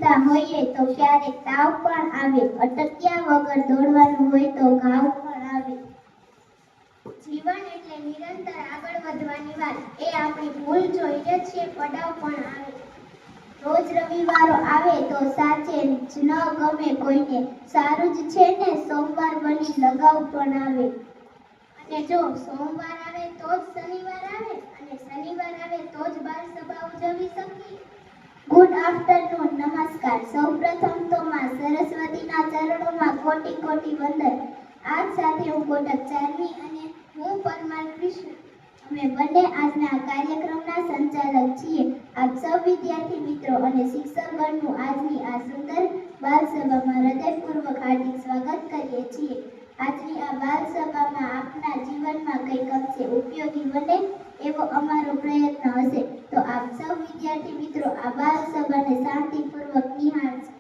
દોડતા હોઈએ તો ક્યારેક તાવ પણ આવે, અટક્યા વગર દોડવાનું હોય તો ઘાવ પણ આવે. જીવન એટલે નિરંતર આગળ વધવાની વાત, એ આપણી ભૂલ જોઈએ છીએ, પડાવ પણ આવે. રોજ રવિવારો આવે તો સાચે જ ન ગમે કોઈને, સારું જ છે ને સોમવાર બની લગાવ પણ આવે. અને જો સોમવાર આવે તો જ શનિવાર આવે, અને શનિવાર આવે તો જ બાલ સભા ઉજવી શકીએ. ગુડ આફ્ટરનૂન, નમસ્કાર. સૌપ્રથમ તો માં સરસ્વતીના ચરણોમાં કોટી કોટી વંદન. આજ સાથે હું કોટક ચારમી અને હું પરમાર કૃષ્ણ, અમે બંને આજના કાર્યક્રમના સંચાલક છીએ. આપ સૌ વિદ્યાર્થી મિત્રો અને શિક્ષકગણનું આજની આ સુંદર બાલસભામાં હૃદયપૂર્વક હાર્દિક સ્વાગત કરીએ છીએ. આજની આ બાલસભામાં આપના જીવનમાં કંઈક અંશે ઉપયોગી બને એવો અમારો પ્રયત્ન હશે, તો આપ સૌ વિદ્યાર્થી મિત્રો આ બાલસભાને શાંતિપૂર્વક નિહાળજો.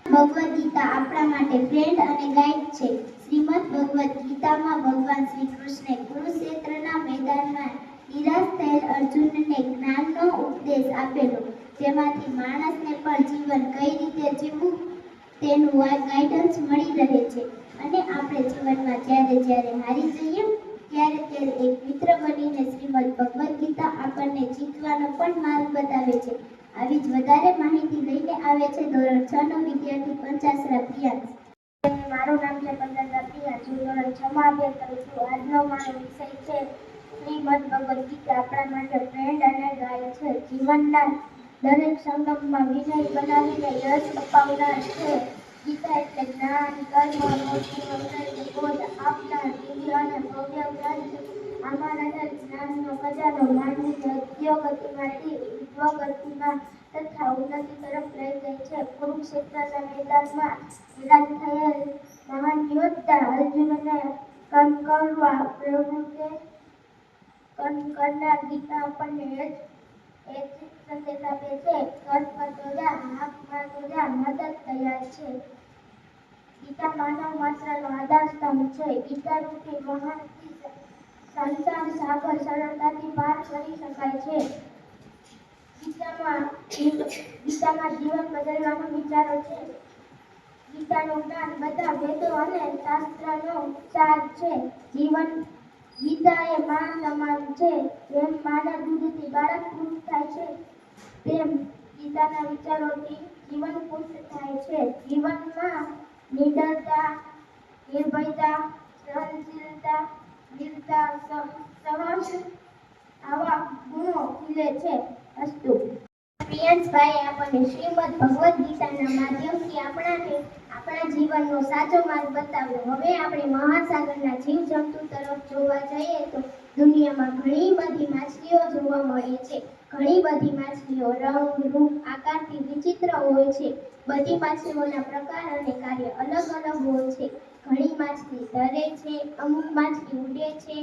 ભગવદ ગીતા આપણા માટે ફ્રેન્ડ અને ગાઈડ છે. શ્રીમદ ભગવદ ગીતામાં ભગવાન શ્રી કૃષ્ણે કુરુક્ષેત્રના મેદાનમાં નિરાશ થયેલ અર્જુનને જ્ઞાનનો ઉપદેશ આપેલો, જેમાંથી માણસને પણ જીવન કઈ રીતે જીવવું તેનું ગાઈડન્સ મળી રહે છે. અને આપણે જીવનમાં જ્યારે હારી જઈએ ત્યારે એક મિત્ર બનીને શ્રીમદ ભગવદ ગીતા આપણને જીતવાનો પણ માર્ગ બતાવે છે. આવી જ વધારે માહિતી લઈને આવે છે ધોરણ 6 નો વિદ્યાર્થી પંચાસરા પ્રિયાંશ. મારું નામ છે પંચાસરા પ્રિયાંશ. હું ધોરણ 6 માં અભ્યાસ કરું છું. આજનો મારો વિષય છે શ્રીમદ ભગવદ ગીતા આપણા માટે ફ્રેન્ડ અને ગાઈડ છે. જીવનના દરેક સંકટમાં વિજય બનાવીને યશ અપાવનાર છે. ગીતા એટલે જ્ઞાન, કર્મ, મોક્ષ, બોધ આપનાર દિવ્ય અને ભવ્ય ગ્રંથ. આમાં રહેલ જ્ઞાનનો ખજાનો માનવીને અધોગતિમાંથી ઉર્ધ્વગતિમાં તથા ઉન્નતિ તરફ લઈ જાય છે. કુરુક્ષેત્રના મેદાનમાં વિરાજ થયેલ મહાન યોદ્ધા અર્જુનને કંકરવા પ્રભુને કરનાર ગીતા આપણને એ જ સંદેશ આપે છે. કર્મ કરતો જા, હાથ મારતો જા, મદદ તૈયાર છે. ગીતા માનવ માત્રનો આધારસ્તંભ છે. ગીતા રૂપી મહાનથી સંસાર સાગર સરળતાથી પાર કરી શકાય છે. ગીતામાં જીવન બદલવાનો વિચારો છે. ગીતાનું જ્ઞાન બધા વેદો અને શાસ્ત્રનો સાર છે. ગીતા એ માં સમાન છે. જેમ માના દૂધથી બાળક પુષ્ટ થાય છે, તેમ ગીતાના વિચારોથી જીવન પુષ્ટ થાય છે. જીવનમાં નિડરતા, નિર્ભયતા, સહનશીલતા, વીરતા, સાહસ આવા ગુણો ખીલે છે. અસ્તુ. પ્રિયાંશભાઈ આપણને શ્રીમદ ભગવદ ગીતાના માધ્યમથી આપણા જીવનનો સાચો માર્ગ બતાવ્યો. હવે આપણે મહાસાગરના જીવજંતુ તરફ જોવા જઈએ તો દુનિયામાં ઘણી બધી માછલીઓ જોવા મળે છે. ઘણી બધી માછલીઓ રંગ, રૂપ, આકારથી વિચિત્ર હોય છે. બધી માછલીઓના પ્રકાર અને કાર્ય અલગ અલગ હોય છે. ઘણી માછલી તરે છે, અમુક માછલી ઉડે છે.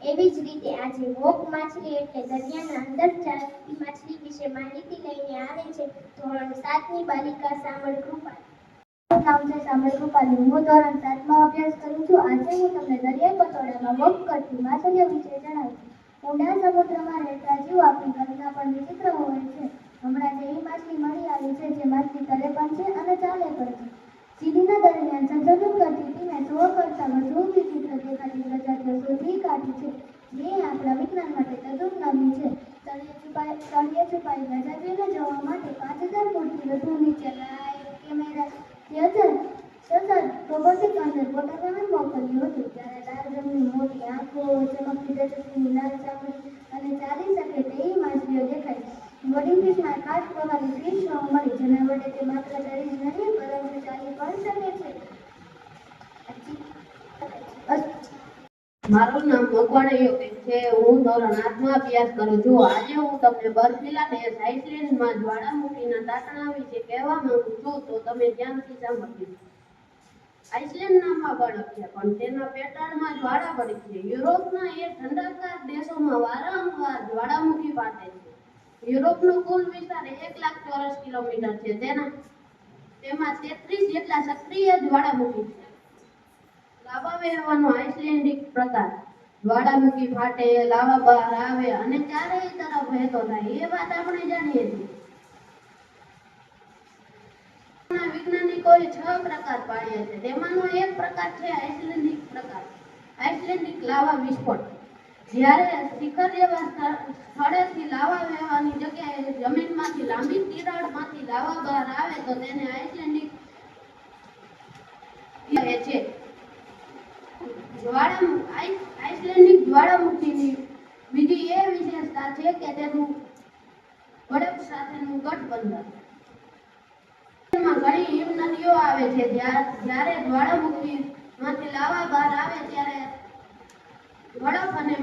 એવી જ રીતે આજે વોક માછલી એટલે દરિયાના અંદર ચાલતી માછલી વિશે માહિતી લઈને આવે છે ધોરણ 7 ની બાલિકા સામળ કૃપાલ. મારું નામ છે સામળ કૃપાલ. હું ધોરણ 7 માં અભ્યાસ કરું છું. આજે હું તમને દરિયાઈ પટોળામાં વોક કરતી માછલીઓ વિશે જણાવીશ. ઊંડા સમુદ્રમાં રહેતા જીવો આપણી કલ્પના પણ વિચિત્ર હોય છે. હમણાં જ એવી માછલી મળી આવી છે જે માછલી તરે પણ છે અને ચાલે પણ છે. સીડીના દરમિયાન સંશોધન કરતી ટીમે 100 કરતાં વધુ વિચિત્ર દેખાતી પ્રજાતિઓ શોધી કાઢી છે, જે આપણા વિજ્ઞાન માટે તદ્દન નવી છે. તળિયે છુપાઈ પ્રજાતિઓને જોવા માટે 5000 ફૂટથી વધુ નીચે લાઇવ કેમેરા સતત રોબોટિક અંડરવોટર વાહન મોકલ્યું હતું. ત્યારે લાલ રંગની મોટી આંખો, ચમકતી દૃષ્ટિની લાલ ચામડી અને ચાલી શકે તેવી માછલીઓ દેખાઈ. બોડિંગ ફિશમાં ખાસ પ્રકારની ફિશ જોવા મળી, જેના વડે તે માત્ર તરી જ નહીં પરંતુ ચાલી પણ શકે છે. મારું નામ મકવાણા યોગેશ છે. હું ધોરણ 8 માં અભ્યાસ કરું છું. આજે હું તમને બર્ફીલા દેશ આઇસલેન્ડમાં જ્વાળામુખીના તાતણા વિશે કહેવા માંગુ છું, તો તમે ધ્યાનથી સાંભળજો. આઇસલેન્ડ નામમાં બરફ છે, પણ તેના પેટાળમાં જ્વાળા પડી છે. યુરોપના એ ઠંડાકાર દેશોમાં વારંવાર જ્વાળામુખી ફાટે છે. યુરોપનો કુલ વિસ્તાર 1 લાખ ચોરસ કિલોમીટર છે. તેમાં 33 જેટલા સક્રિય જ્વાળામુખી છે. લાવા વહેવાનો આઇસલેન્ડિક પ્રકાર. જ્વાળામુખી ફાટે, લાવા બહાર આવે અને ચારેય તરફ વહેતો થાય, એ વાત આપણે જાણીએ છીએ. વૈજ્ઞાનિકોએ 6 પ્રકાર પાડ્યા છે. તેમાંનો એક પ્રકાર છે આઇસલેન્ડિક પ્રકાર. આઇસલેન્ડિક લાવા વિસ્ફોટ. જ્યારે શિખર જેવા સ્થળેથી લાવા વહેવાની જગ્યાએ જમીનમાંથી લાંબી તિરાડમાંથી લાવા બહાર આવે તો તેને આઇસલેન્ડિક કહે છે. આઇસલેન્ડિક જ્વાળામુખીની બીજી એ વિશેષતા છે કે તેનું બરફ સાથેનું ગઠબંધન. ઘણી હિમનદીઓ આવે છે. જ્યારે જ્વાળામુખીમાંથી લાવા બહાર આવે ત્યારે બરફ અને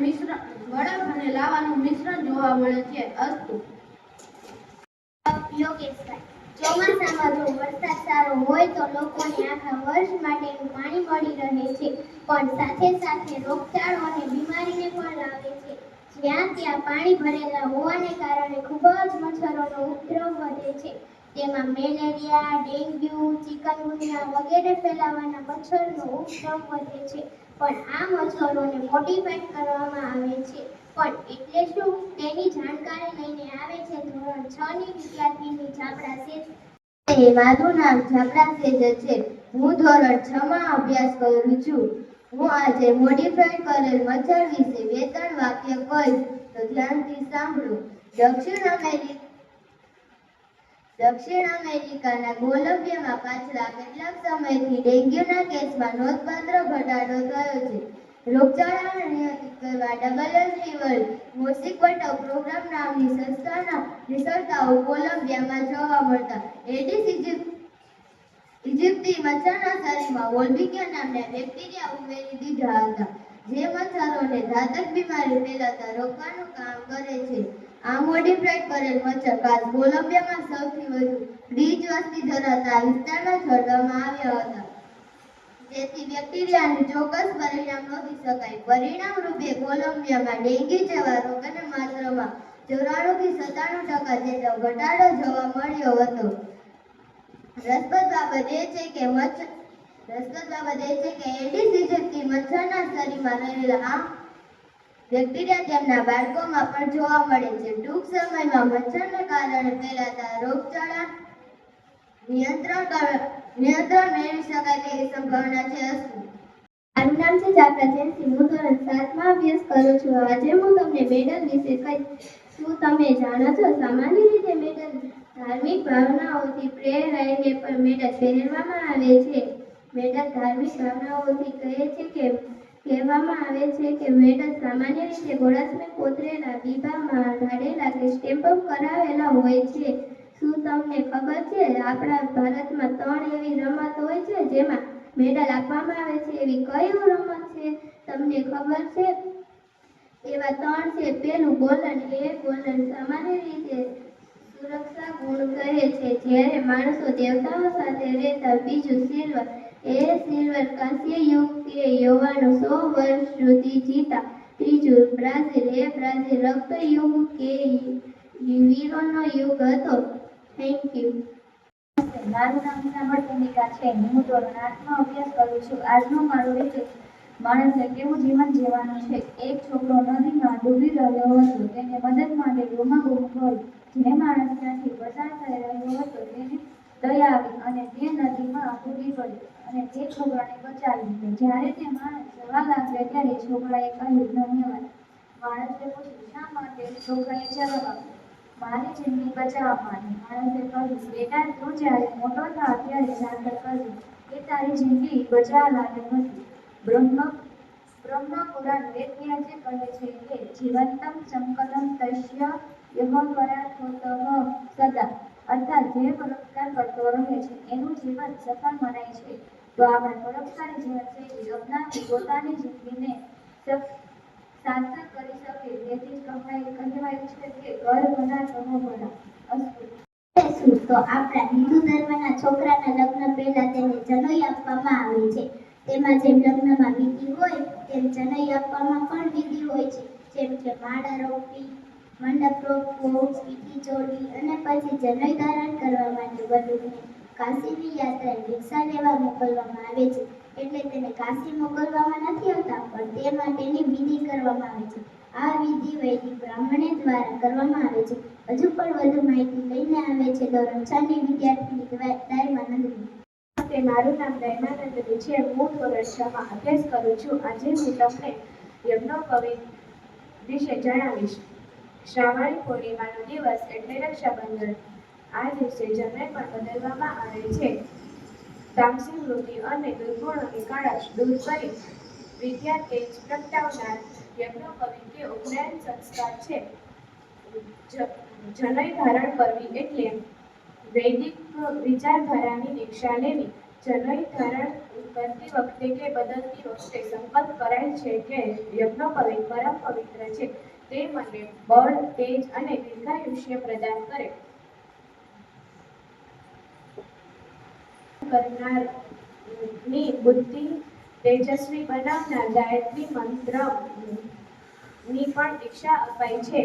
લાવાનું મિશ્રણ જોવા મળે છે. અસ્તુ. યોગેશભાઈ, ચોમાસામાં જો વરસાદ સારો હોય તો લોકોને આખા વર્ષ માટેનું પાણી મળી રહે છે, પણ સાથે સાથે રોગચાળો અને બીમારીને પણ લાવે છે. જ્યાં ત્યાં પાણી ભરેલા હોવાને કારણે ખૂબ જ મચ્છરોનો ઉપદ્રવ વધે છે. તેમાં મેલેરિયા, ડેન્ગ્યુ, ચિકનગુનિયા વગેરે ફેલાવાના મચ્છરનો ઉપદ્રવ વધે છે. પણ આ મચ્છરોને મોડિફાઈડ કરવામાં આવે છે. પણ એટલે શું, તેની જાણકારી લઈને આવે છે ધોરણ 6 ની વિદ્યાર્થીની જાબડા સેજ. મારું નામ જાબડા સેજ છે. હું ધોરણ 6 માં અભ્યાસ કરું છું. હું આજે મોડિફાઈડ કરેલ મચ્છર વિશે 2-3 વાક્ય કહીશ, તો ધ્યાનથી સાંભળો. દક્ષિણ અમેરિકાના કોલંબિયામાં પાછલા કેટલાક સમયથી ડેન્ગ્યુના કેસમાં નોંધપાત્ર ઘટાડો થયો છે. રોગચાળાને નિયંત્રિત કરવા WWF વર્લ્ડ મોસ્કીટો પ્રોગ્રામ નામની સંસ્થાના નિષ્ણાતો કોલંબિયામાં જોવા મળતા એડિસ ઇજિપ્તી મચ્છરના શરીરમાં વોલ્બિયા નામના બેક્ટેરિયા ઉમેરી દીધા હતા, જે મચ્છરોને ઘાતક બીમારી ફેલાતા રોકવાનું કામ કરે છે. આ મોડિફાઈડ કરેલ મચ્છર ખાસ કોલંબિયામાં સૌથી વધુ બ્રીજ વસ્તી ધરાવતા વિસ્તારમાં છોડવામાં આવ્યા હતા, જેથી બેક્ટેરિયાનું ચોક્કસ પરિણામ નોંધી શકાય. પરિણામ રૂપે કોલંબિયામાં ડેન્ગ્યુ જેવા રોગોને માત્રામાં 94 થી 97% જેટલો ઘટાડો જોવા મળ્યો હતો. રસપ્રદ બાબત એ છે કે એડિસ ઇજિપ્તી મચ્છરના શરીરમાં રહેલા આ બેક્ટેરિયા તેમના બાળકોમાં પણ જોવા મળે છે. ટૂંક સમયમાં મચ્છરને કારણે ફેલાતા રોગચાળા નિયંત્રણ મેળવી શકાય તેવી સંભાવના છે. મારું નામ છે જાબડા જેન્સી. હું ધોરણ 7 માં અભ્યાસ કરું છું. આજે હું તમને મેડલ વિશે કહીશ. શું તમે જાણો છો, સામાન્ય રીતે મેડલ ધાર્મિક ભાવનાઓથી પ્રેરાઈને પણ મેડલ પહેરવામાં આવે છે. મેડલ ધાર્મિક ભાવનાઓથી કહેવામાં આવે છે કે મેડલ સામાન્ય રીતે ગોળાસમાં કોતરેલા બીબામાં ઢાળેલા કે સ્ટેમ્પ કરાવેલા હોય છે. શું તમને ખબર છે, આપણા ભારતમાં 3 એવી રમત હોય છે જેમાં મેડલ આપવામાં આવે છે? એવી કઈ રમત છે તમને ખબર છે? એવા 3 છે. પહેલું ગોલ્ડન. ગોલ્ડન સામાન્ય રીતે સુરક્ષા ગુણ કહે છે, જ્યારે માણસો દેવતાઓ સાથે રહેતા. બીજું સિલ્વર. સિલ્વર કાંસ્ય યુગ કે યુવાનો 100 વર્ષ સુધી જીતા. ત્રીજું બ્રાઝિલ. બ્રાઝિલ રક્ત યુગ કે વીરોનો યુગ હતો. Thank you. મારું નામ સામળ ભૂમિકા છે. હું ધોરણ 8 માં અભ્યાસ કરું છું. આજનો મારો વિષય માણસે કેવું જીવન જીવવાનું છે. એક છોકરો નદીમાં ડૂબી રહ્યો હતો. તેને મદદ માટે બૂમાબૂમ કરી. જે માણસ ત્યાંથી પસાર થઈ રહ્યો હતો તેને દયા આવી અને તે નદીમાં કૂદી પડ્યો અને તે છોકરાને બચાવી લીધો. જ્યારે તે માણસ જવા લાગ્યો ત્યારે છોકરાએ કહ્યું, ધન્યવાદ. માણસે પૂછ્યું, શા માટે? છોકરાએ જવાબ આપ્યો, મારી જિંદગી બચાવવા માટે. માણસે કહ્યું, બેટા, તું જ્યારે મોટો થા ત્યારે જાહેર કરજે કે તારી જિંદગી બચાવવા લાયક નથી. બ્રહ્મપુરાણ વેદવ્યાસે કહે છે કે જીવંતમ સંકલમ તસ્ય યહોપરાથોતઃ સદા, અર્થાત જે પરોપકાર કરતો રહે છે એનું જીવન સફળ મનાય છે. તો આપણે પરોપકારી જીવનશૈલી અપનાવી પોતાની જિંદગીને સાર્થક કરી શકીએ. તેથી કહેવાય છે કે ઘર ભલા સહો ભલા. અસ્તુ. તો આપણા હિન્દુ ધર્મના છોકરાના લગ્ન પહેલા તેને જનોઈ આપવામાં આવે છે. તેમાં જેમ લગ્નમાં વિધિ હોય તેમ જનોઈ આપવામાં પણ વિધિ હોય છે. જેમ કે માળા રોપવી, મંડપ રોપવો, પીઠી ચોળવી અને પછી જનોઈ ધારણ કરવા માટે વધુને કાશીની યાત્રાએ દીક્ષા લેવા મોકલવામાં આવે છે. એટલે તેને કાશી મોકલવામાં નથી આવતા, પણ તે માટેની વિધિ કરવામાં આવે છે. આ વિધિ વૈદિક બ્રાહ્મણે દ્વારા કરવામાં આવે છે. હજુ પણ વધુ માહિતી લઈને આવે છે ધોરણ 6 ની વિદ્યાર્થીની દાયમા નંદની. મારું નામ દૈમાનંદની છે. હું ધોરણ 6 માં અભ્યાસ કરું છું. આજે હું તમને યજ્ઞોપવિત વિશે જણાવીશ. શ્રાવણી પૂર્ણિમાનો દિવસ એટલે રક્ષાબંધન. આ દિવસે જનોઈ પણ બદલવામાં આવે છે. તામસી વૃત્તિ અને દુર્ગુણોની કાળાશ દૂર કરી વિદ્યા તેજ પ્રગટાવનાર યજ્ઞોપવિત કે ઉપનયન સંસ્કાર છે. જનોઈ ધારણ કરવી એટલે વૈદિક વિચારધારાની દીક્ષા લેવી. જનોઈ ધારણ કરતી વખતે કે બદલતી વખતે સંકલ્પ કરાય છે કે યજ્ઞોપવિત પરમ પવિત્ર છે. તે મને બળ, તેજ અને દીર્ઘાયુષ્ય પ્રદાન કરે. કરનારની બુદ્ધિ તેજસ્વી બનાવનાર ગાયત્રી મંત્રની પણ દીક્ષા અપાય છે.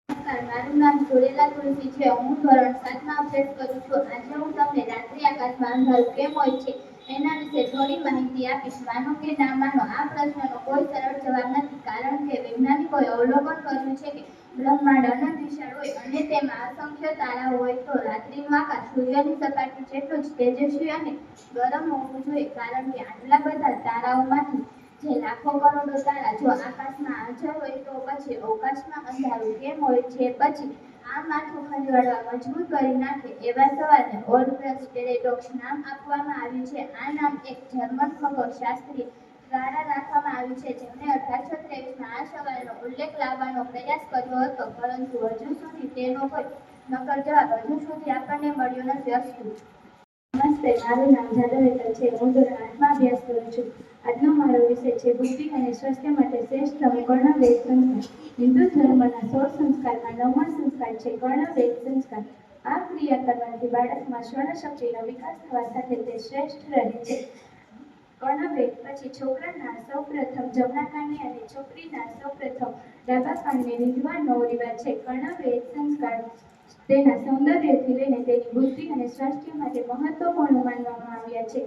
નમસ્કાર, મારું નામ જોડેલા તુલસી છે. હું ધોરણ 7 માં અભ્યાસ કરું છું. આજે હું તમને રાત્રિ આકાશમાં અંધારું કેમ હોય છે એના વિશે થોડી માહિતી આપીશ. માનો કે ના માનો, આ પ્રશ્નનો કોઈ સરળ જવાબ નથી, કારણ કે વૈજ્ઞાનિકોએ અવલોકન કર્યું છે કે બ્રહ્માંડ અનંત વિશાળ હોય અને તેમાં અસંખ્ય તારાઓ હોય તો રાત્રિનું આકાશ સૂર્યની સપાટી જેટલું જ તેજસ્વી અને ગરમ હોવું જોઈએ. કારણ કે આટલા બધા તારાઓમાંથી જે લાખો કરોડો તારા જો આકાશમાં હાજર હોય તો પછી અવકાશમાં અંધારું કેમ હોય છે? પછી આ માથું ખંજવાળવા મજબૂર કરી નાખે એવા સવાલને ઓર્બિટલ પેરેડોક્સ નામ આપવામાં આવ્યું છે. આ નામ એક જર્મન ખગોળશાસ્ત્રી દ્વારા રાખવામાં આવ્યું છે, જેમણે 1823માં આ સવાલનો ઉલ્લેખ લાવવાનો પ્રયાસ કર્યો હતો, પરંતુ હજુ સુધી તેનો કોઈ નક્કર જવાબ હજુ સુધી આપણને મળ્યો નથી. અસ્તુ. નમસ્તે, મારું નામ જાદવ હેતલ છે. હું ધોરણ 8 માં અભ્યાસ કરું છું. આજનો મારો વિષય છે બુદ્ધિ અને સ્વાસ્થ્ય માટે શ્રેષ્ઠ કર્ણવેદ સંસ્કાર. હિન્દુ ધર્મના 16 સંસ્કારમાં 9મા સંસ્કાર છે કર્ણવેદ સંસ્કાર. આ ક્રિયા કરવાથી બાળકમાં શ્રવણશક્તિનો વિકાસ થવા સાથે તે શ્રેષ્ઠ રહે છે. કર્ણવેદ પછી છોકરાના સૌપ્રથમ જમણા કાનને અને છોકરીના સૌપ્રથમ ડાબા કાનને વિંધવાનો રિવાજ છે. કર્ણવેદ સંસ્કાર તેના સૌંદર્યથી લઈને તેની બુદ્ધિ અને સ્વાસ્થ્ય માટે મહત્વપૂર્ણ માનવામાં આવ્યા છે.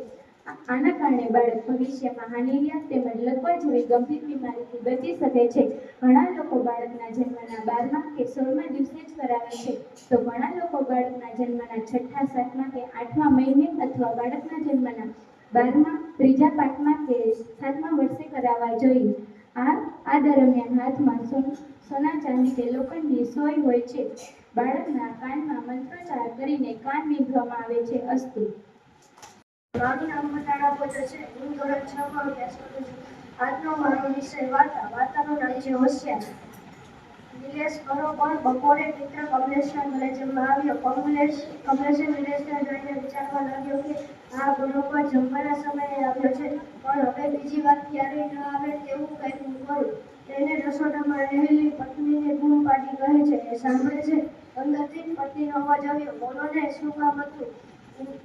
આના કારણે બાળક ભવિષ્યમાં હાનિરિયા તેમજ લકવા જેવી ગંભીર બીમારીથી બચી શકે છે. ઘણા લોકો બાળકના જન્મના 12મા કે 16મા દિવસે જ કરાવે છે, તો ઘણા લોકો બાળકના જન્મના 6, 7મા કે 8મા મહિને અથવા બાળકના જન્મના 12મા, 3જા, 5મા કે 7મા વર્ષે કરાવવા જોઈએ. આ દરમિયાન હાથમાં સોના, ચાંદી કે લોખંડની સોય હોય છે. બાળકના કાનમાં મંત્રોચ્ચાર કરીને કાન વીંધવામાં આવે છે. અસ્તુ. મારું નામ મટાડા પોતે છે. હું ધોરણ 6 માં અભ્યાસ કરું છું. આજનો મારો વિષય વાર્તા. વાર્તાનું નામ છે હોશિયાર. નિલેશ બરોબર બપોરે મિત્ર કમલેશના ઘરે જમવા આવ્યો. કમલેશે નિલેશને જોઈને વિચારવા લાગ્યો કે આ બરોબર જમવાના સમયે આવ્યો છે, પણ હવે બીજી વાર ક્યારેય ન આવે તેવું કંઈક કરું. તેને રસોડામાં રહેલી પત્નીને બૂમ પાડી કહે છે, એ સાંભળે છે? અંદરથી પત્નીનો અવાજ આવ્યો, બોલો ને, શું કામ હતું?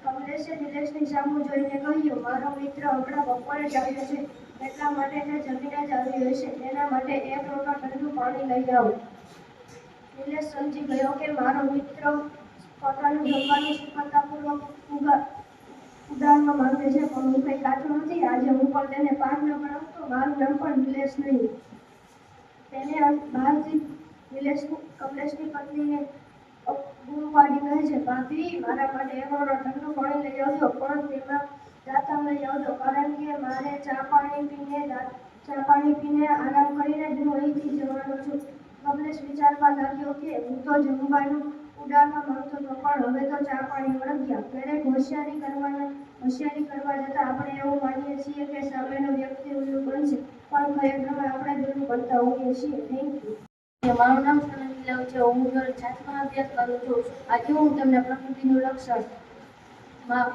કમલેશે નિલેશની સામુ જોઈને કહ્યું, મારો મિત્ર હમણાં બપોરે જ આવ્યો છે, એટલા માટે તે જમીને જ આવ્યો હશે. તેના માટે 1 લોટો ઠંડુ પાણી લઈ આવો. નિલેશ સમજી ગયો કે મારો મિત્ર પોતાનું જમવાનું સફળતાપૂર્વક ઉડાડવા માંગે છે, પણ હું કંઈ કાચું નથી. આજે હું પણ તેને પાર ન પડાવું તો મારું નામ પણ નિલેશ નહીં. તેને બહારથી કમલેશની પત્નીને બૂમ પાડી કહે છે, ભાભી, મારા માટે 1 લોટો ઠંડુ પાણી લઈ આવજો, પણ તેમાં દાંતણ લઈ આવજો, કારણ કે મારે ચા પાણી પીને આરામ કરીને જ હું અહીંથી જવાનો છું. કમલેશ વિચારવા લાગ્યો કે હું તો જમવાનું ઉડાડવા માંગતો હતો, પણ હવે તો ચા પાણી વળગ્યા. ક્યારેક હોશિયારી કરવા જતાં આપણે એવું માનીએ છીએ કે સામેનો વ્યક્તિ ઉલ્લુ બનશે, પણ ખરેખર આપણે જ ઉલ્લુ બનતા હોઈએ છીએ. Thank you. મારું નામ સોનલ લાવ છે. હું ધોરણ 7માં અભ્યાસ કરું છું. આજે હું તમને પ્રકૃતિનું રક્ષણ.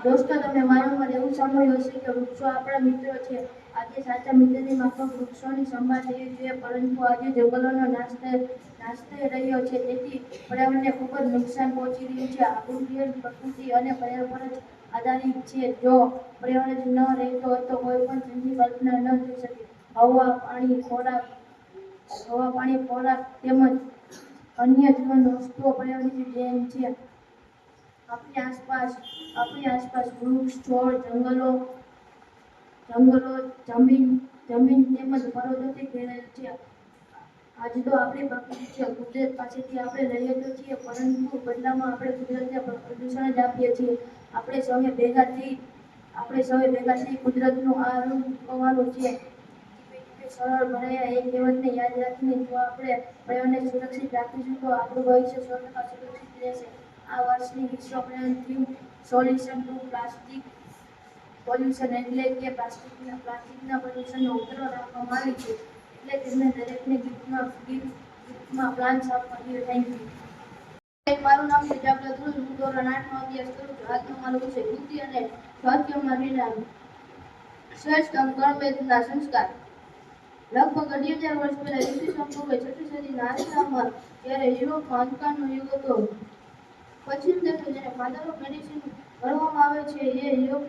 દોસ્તો, તમે વારંવાર એવું સાંભળ્યું હશે કે વૃક્ષો આપણા મિત્રો છે. આજે સાચા મિત્રની માફક વૃક્ષોની સંભાળ લેવી જોઈએ, પરંતુ આજે જંગલોનો નાશ થઈ રહ્યો છે, તેથી પર્યાવરણને ખૂબ જ નુકસાન પહોંચી રહ્યું છે. આપણું જીવન પ્રકૃતિ અને પર્યાવરણ પર જ આધારિત છે. જો પર્યાવરણ જ ન રહેતો હોય તો કોઈ પણ જીવની કલ્પના ન થઈ શકે. હવા, પાણી, ખોરાક તેમજ અન્ય જીવન વસ્તુઓ પર્યાવરણની દેન છે. આપણી આસપાસ વૃક્ષ, છોડ, જંગલો જંગલો, જમીન તેમજ પર્વતોથી ઘેરાયેલ છે. આજે તો આપણી પ્રકૃતિ છે, કુદરત પાસેથી આપણે લઈએ તો છીએ, પરંતુ બદલામાં આપણે કુદરતને પ્રદૂષણ જ આપીએ છીએ. આપણે સૌએ ભેગા થઈ કુદરતનું આ રૂપ મૂકવાનું છે. સરળ ભણાયા એ કહેવતને યાદ રાખીને જો આપણે પર્યાવરણને સુરક્ષિત રાખીશું તો આપણું ભવિષ્ય 100% સુરક્ષિત રહેશે. આ વર્ષની વિશ્વ પર્યાવરણ theme solution to plastic pollution એટલે કે પ્લાસ્ટિકના પ્રદૂષણનો ઉત્તરો રાખવામાં આવી છે. એટલે તેમને દરેકને ગિફ્ટમાં પ્લાન્ટ્સ આપવા જોઈએ. Thank you. મારું નામ છે જાગૃત ધ્રુવ. હું ધોરણ 8 માં અભ્યાસ કરું છું. આજનો મારો વિષય બુદ્ધિ અને સ્વાસ્થ્યમાં પરિણામ. શ્રેષ્ઠ કર્મવેદના સંસ્કાર. લગભગ 2000 વર્ષ પહેલા ઈસવીસન પૂર્વે 6ઠી સદીના આરંભમાં જ્યારે યુરોપમાં અંધકારનો યુગ હતો, પશ્ચિમ દેશો જેને ફાધર ઓફ મેડિસિન ગણવામાં આવે છે, એ યોગ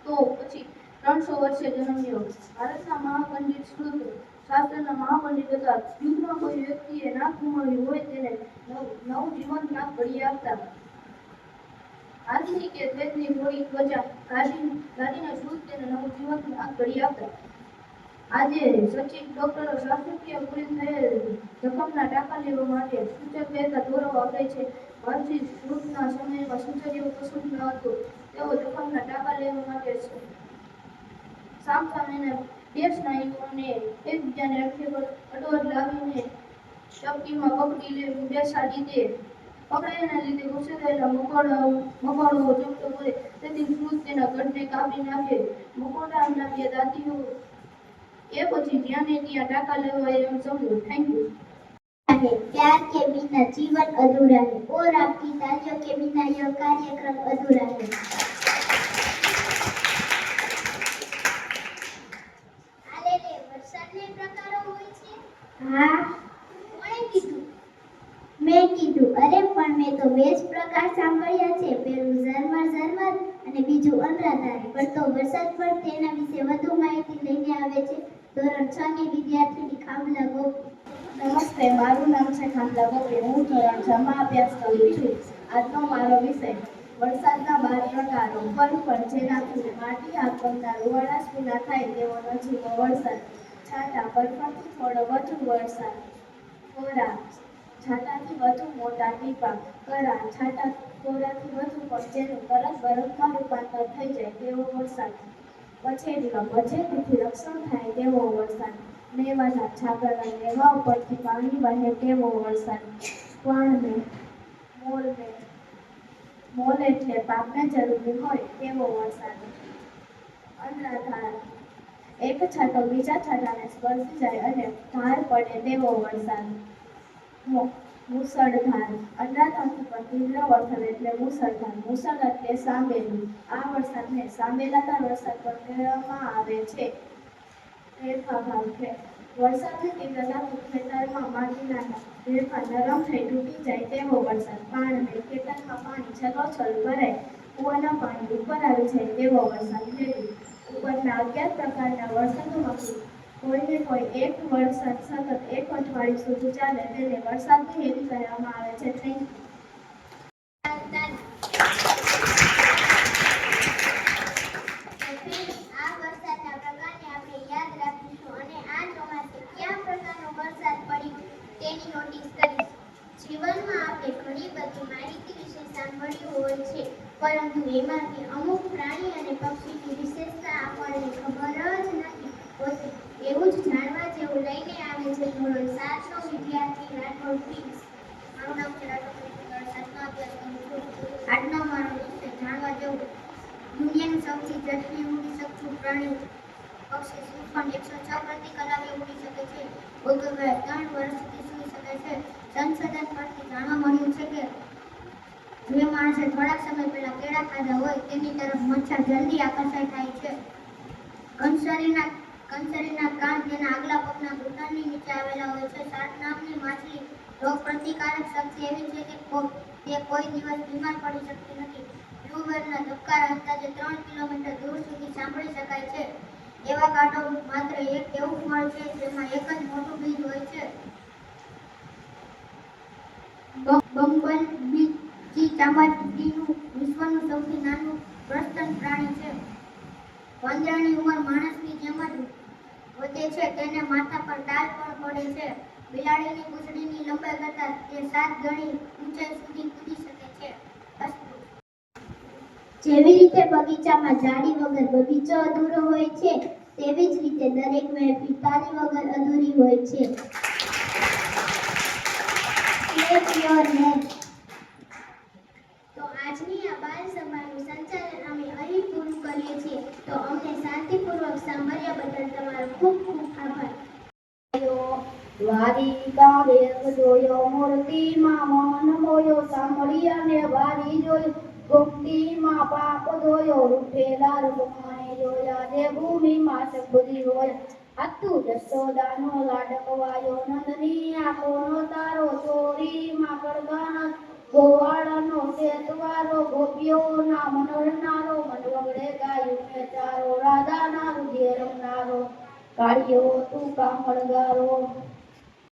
તો પછી 300 વર્ષે જન્મ્યો. ભારતના મહાપંડિત શ્રુત શાસ્ત્રના મહાપંડિત હતા. યુગમાં કોઈ વ્યક્તિએ નાક ગુમાવ્યું હોય તેને નવું જીવંત નાક ઘડી આપતા. હાથની કે પ્રેતની થોડી ત્વચા કાઢીને શ્રુત તેને નવું જીવંત નાક ઘડી આપતા. આજે સચિવ ડોક્ટરો શસ્ત્રક્રિયા પૂરી થયેલ જખમના ટાંકા લેવા માટે સૂચક પહેરતા દોરો વાપરે છે. મહર્ષિ શ્રુતના સમયમાં સૂચક એવું કશું જ ન હતું. તેઓ જખમના ટાંકા લેવા માટે સામસામેના બે સ્નાયુઓને એકબીજાને અડોઅડ લાવીને ચપટીમાં બેસાડી દે. પકડાયાના લીધે ગુસ્સે થયેલા મકોડો ચપટો કરે, તેથી શ્રુત તેના ગઢને કાપી નાખે. મકોડાના બે દાંતીઓ એ પછી જ્યાં ને ત્યાં ટાંકા લેવા એમ સમજો. Thank you. प्यार के बिना जीवन अधूरा है और आपकी तालियों के बिना यह कार्यक्रम अधूरा है. આલેલે વરસાદને પ્રકારો હોય છે. હા, કોણે કીધું? મેં કીધું. અરે પણ મેં તો બે જ પ્રકાર સાંભળ્યા છે, પેલું ઝરમર અને બીજું અનરાધાર. પણ તો વરસાદ પર તેના વિશે વધુ માહિતી લઈને આવે છે ધોરણ 6 ની વિદ્યાર્થીની ખામલા ગોપી. નમસ્તે, મારું નામ છે ખામલા ગોપી. હું ધોરણ 6 માં અભ્યાસ કરું છું. આજનો મારો વિષય વરસાદના 12 પ્રકારો. પર જેનાથી માટી આગમના રૂવાડા સ્પીના થાય તેવો નજીવો વરસાદ. છાંટા પરફરથી થોડો વધુ વરસાદ. કોરા છાંટાથી વધુ મોટા ટીપા. કરા છાંટા કોરાથી વધુ પણ જેનું તરત બરફમાં રૂપાંતર થઈ જાય તેવો વરસાદ. પછેટીથી રક્ષણ થાય તેવો વરસાદ. મેવાના છાપરના મેવા ઉપરથી પાણી વહે તેવો વરસાદ. મોલ એટલે પાકને જરૂરી હોય તેવો વરસાદ. અનરાધાર એક છાંટો બીજા છાંટાને સ્પર્શી જાય અને ધાર પડે તેવો વરસાદ. મુસળધાર અનરાધારથી પણ તીવ્ર વરસાદ એટલે મુસળધાર. મુસળ એટલે સાંબેલું. આ વરસાદને સાંબેલાધાર વરસાદ પણ કહેવામાં આવે છે. ફેરફાર વરસાદની તીવ્રતાથી ખેતરમાં માટીના ઢેફા નરમ થઈ તૂટી જાય તેવો વરસાદ. પાણમેર ખેતરમાં પાણી છલોછલ ભરાય, કૂવાના પાણી ઉપર આવી જાય તેવો વરસાદ. હેતુ ઉપરના 11 પ્રકારના વરસાદોમાંથી કોઈને કોઈ એક વરસાદ સતત 1 અઠવાડિયું સુધી ચાલે તેને વરસાદની હેતુ કહેવામાં આવે છે. Thank you. આ વરસાદના પ્રકારને આપણે યાદ રાખીશું અને આ ચોમાસે કયા પ્રકારનો વરસાદ પડ્યો તેની નોટિસ કરીશું. જીવનમાં આપણે ઘણી બધી માહિતી વિશે સાંભળ્યું હોય છે, પરંતુ એમાંથી અમુક પ્રાણી અને પક્ષીની વિશેષતા આપણને ખબર જ નથી હોતી. એવું જ જાણવા જેવું લઈને આવે છે ધોરણ 7 નો વિદ્યાર્થી રાઠોડ પ્રિન્સ. મારું નામ છે રાઠોડ પ્રિન્સ. ધોરણ 7 માં અભ્યાસ કરું છું. આજનો મારો વિષય જાણવા જેવું. દુનિયાનું સૌથી ઝડપી ઉડી શકતું પ્રાણી પક્ષી શું પણ 106 પ્રતિ કલાકે ઉડી શકે છે. ઉગવા 3 વર્ષ સુધી સૂઈ શકે છે. સંશોધન પરથી જાણવા મળ્યું છે કે જે માણસે થોડાક સમય પહેલા કેળા ખાધા હોય તેની તરફ મચ્છર જલ્દી આકર્ષાય થાય છે. કંસરીના કાન તેના આગલા પગના ઘૂંટણની નીચે આવેલા હોય છે. શાર્ક નામની માછલી રોગ પ્રતિકારક શક્તિ એવી છે કે તે કોઈ દિવસ બીમાર પડી શકતી નથી. બ્લુબેરના ધબકારા અંદાજે 3 કિલોમીટર દૂર સુધી સાંભળી શકાય છે. એવા કાંટો માત્ર એક એવું ફળ છે જેમાં એક જ મોટું બીજ હોય છે. બમ્બલબી ચાંપાચીડીનું વિશ્વનું સૌથી નાનું પ્રસ્તન પ્રાણી છે. વાંદરાની ઉંમર માણસની જેમ જ વધે છે, તેને માથા પર ડાલ પણ પડે છે. બિલાડીની પૂંછડીની લંબાઈ કરતાં તે 7 ગણી ઊંચાઈ સુધી કૂદી શકે છે. અસ્તુ. જેવી રીતે બગીચામાં ઝાડી વગર બગીચો અધૂરો હોય છે, તેવી જ રીતે દરેક મહેફિલ તારી વગર અધૂરી હોય છે. Clap your hands. તો આજની આ બાલ સભાનું સંચાલન અમે અહીં પૂરું કરીએ છીએ. તો અમને શાંતિપૂર્વક સાંભળ્યા બદલ તમારો ખૂબ ખૂબ આભાર. દ્વારિકા દેવ જોયો મૂર્તિમાં મન મોયો, સાંભળ્યાને વારી જોયો, ગોમતીમાં પાપ ધોયો, રૂઠેલા રૂપમાને જોયા, દેવભૂમિમાં સબરી હોયા. આતું જશોદાનો લાડકવાયો, નંદની આંખોનો તારો, ચોરીમાં કડકાના ગોવાળનો શેતવારો, ગોપીઓના મન રમનારો, મન વગડે ગાયું ને ચારો, રાધાના હૃદય રમનારો, કાળિયો તું કામળગારો.